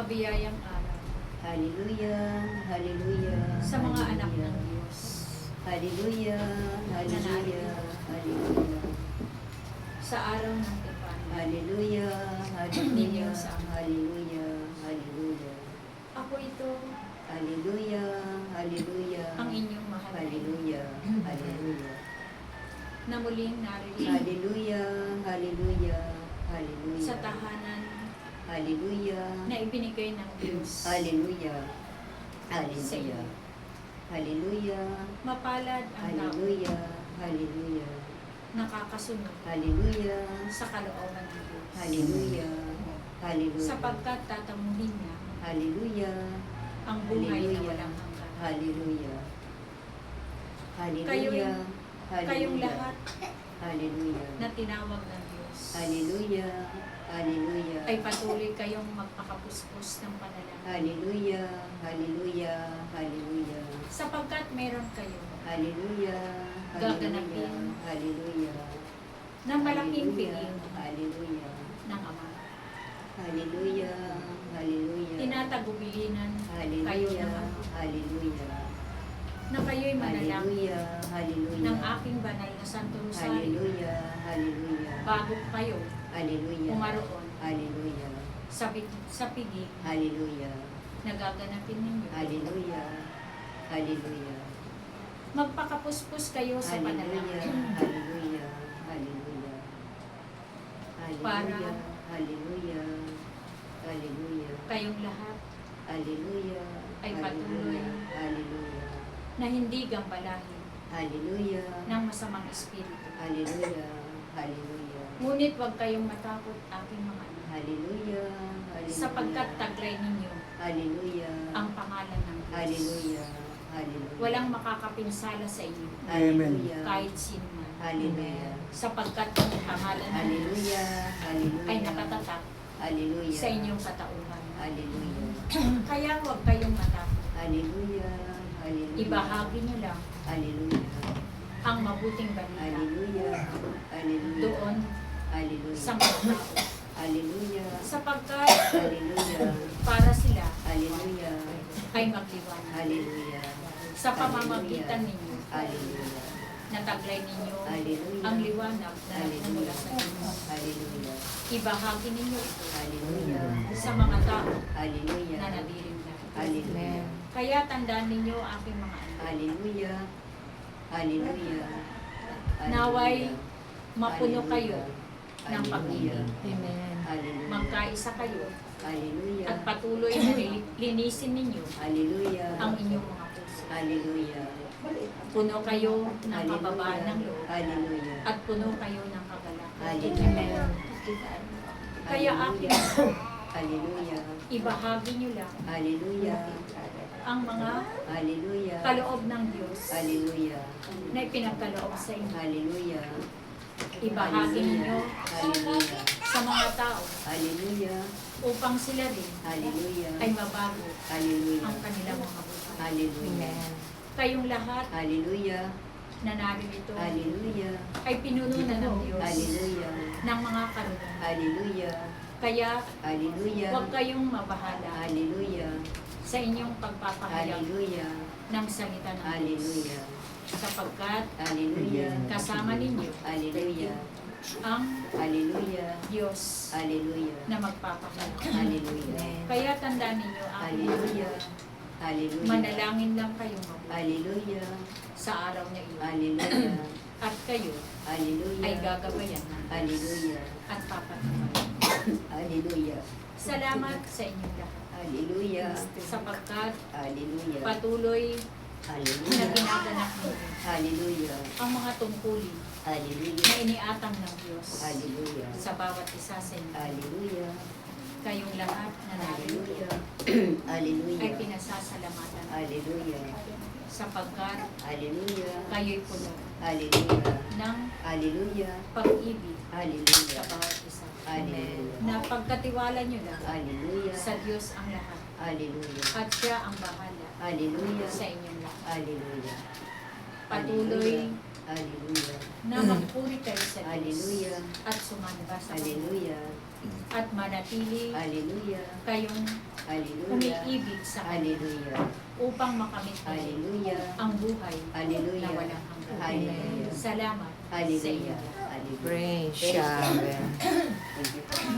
mabiyayang araw Hallelujah, hallelujah. sa mga anak hallelujah. ng Diyos. Hallelujah, hallelujah, hallelujah. Sa araw ng Tipan, Hallelujah, hallelujah, Ninyo sa Ama. hallelujah, hallelujah. ako ito Hallelujah, hallelujah. ang inyong mahal na ina, Hallelujah, hallelujah. na muling naririnig Hallelujah, hallelujah, hallelujah. sa tahanan Hallelujah, na ibinigay ng Diyos. hallelujah, Sa hallelujah. iyo. Hallelujah, Mapalad ang tao hallelujah, hallelujah. nakakasunod Hallelujah, sa kalooban ng Diyos. hallelujah, hallelujah. Sapagkat tatamuhin niya Hallelujah, ang buhay na Hallelujah. walang hanggan. hallelujah. Hallelujah, Kayong hallelujah. lahat Hallelujah. na tinawag ng Diyos Hallelujah, hallelujah. ay patuloy kayong magpakapuspos ng panalangin. Hallelujah, hallelujah, hallelujah. Sapagkat meron kayo Hallelujah, Gaganapin. hallelujah. na malaking Hallelujah, piling hallelujah. ng Ama. Hallelujah, hallelujah. Tinatagubilinan kayo Hallelujah, ng Ama hallelujah. na kayo'y manalangin Hallelujah, hallelujah. ng aking banal na Santo Rosario Hallelujah, hallelujah. bago kayo Hallelujah. umaroon Hallelujah. sa piging Hallelujah. na gaganapin ninyo. Hallelujah. Hallelujah. Magpakapuspos kayo sa Hallelujah. panalangin Hallelujah. Hallelujah. Hallelujah. Hallelujah. Hallelujah. kayong lahat Hallelujah. Ay patuloy. Hallelujah. na hindi gambalahin Hallelujah. ng masamang espiritu. Hallelujah. Hallelujah. Ngunit huwag kayong matakot, aking mga anak, Hallelujah. Hallelujah. sapagkat taglay ninyo Hallelujah. ang pangalan ng Diyos. Hallelujah. Hallelujah. Walang makakapinsala sa inyo, Hallelujah. kahit sino man, Hallelujah. sapagkat ang pangalan ng Diyos Hallelujah. Hallelujah. ay nakatatak Hallelujah. sa inyong katauhan. Hallelujah. Kaya huwag kayong matakot. Hallelujah. Hallelujah. Ibahagi niyo lang Hallelujah. ang mabuting balita Hallelujah. Hallelujah. doon Hallelujah. sa mga tao. Hallelujah. Sapagkat Hallelujah. para sila Hallelujah. ay magliwanag Hallelujah. sa pamamagitan ninyo. Hallelujah. Nataglay ninyo Hallelujah. ang liwanag na nagmumula sa Diyos. Hallelujah. Ibahagi ninyo ito Hallelujah. sa mga tao Hallelujah. na nadiringan. Hallelujah. Kaya tandaan ninyo, aking mga anak, Hallelujah. Hallelujah. Naway mapuno kayo ng Hallelujah. pag-ibig. Amen. Hallelujah. Magkaisa kayo Hallelujah. at patuloy na linisin ninyo Hallelujah. ang inyong mga puso. Hallelujah. Puno kayo ng kababaan ng loob Hallelujah. at puno kayo ng kagalakan. Hallelujah. Kaya aking Hallelujah. ibahagi nyo lang Hallelujah. ang mga Hallelujah. kaloob ng Diyos Hallelujah. na ipinagkaloob sa inyo. Hallelujah. Ibahagi ninyo Hallelujah. sa mga tao Hallelujah. upang sila rin Hallelujah. ay mabago Hallelujah. ang kanilang mga buhay. Hallelujah. Kayong lahat Hallelujah. na narito Hallelujah. ay pinuno na ng Diyos Hallelujah. ng mga karunungan. Hallelujah. Kaya Hallelujah. huwag kayong mabahala Hallelujah. sa inyong pagpapahayag Hallelujah. ng salita ng Diyos. Hallelujah. Sapagkat Hallelujah. kasama ninyo Hallelujah. ang Hallelujah. Diyos Hallelujah. na magpapahayag. Hallelujah. Kaya tandaan ninyo ang Hallelujah. Hallelujah. manalangin lang kayong mabuti Hallelujah. sa araw na iyon. Hallelujah. At kayo Hallelujah. ay gagabayan ng Diyos Hallelujah. at papatunayan. Hallelujah. Salamat sa inyong lahat Hallelujah. sapagkat Hallelujah. patuloy na Hallelujah. ginaganap ninyo Hallelujah. ang mga tungkulin Hallelujah. na iniatang ng Diyos Hallelujah. sa bawat isa sa inyo. Hallelujah. Kayong lahat na narito Hallelujah. ay Hallelujah. pinasasalamatan Hallelujah. sapagkat Hallelujah. kayo'y puno Hallelujah. ng Hallelujah. pag-ibig sa Hallelujah. bawat isa. Hallelujah. Na pagkatiwala nyo lang Hallelujah. sa Diyos ang lahat Hallelujah. at siya ang bahala Hallelujah. sa inyong lahat. Hallelujah. Patuloy Hallelujah. na magpuri kayo sa Diyos Hallelujah. at sumamba sa Panginoon Hallelujah. at manatili Hallelujah. kayong Hallelujah. umiibig sa Kanya Hallelujah. upang makamit niyo Hallelujah. ang buhay Hallelujah. na walang hanggan. Hallelujah. Salamat sa inyo. Hallelujah. Hallelujah. Praise Praise God. Yahweh. Thank you.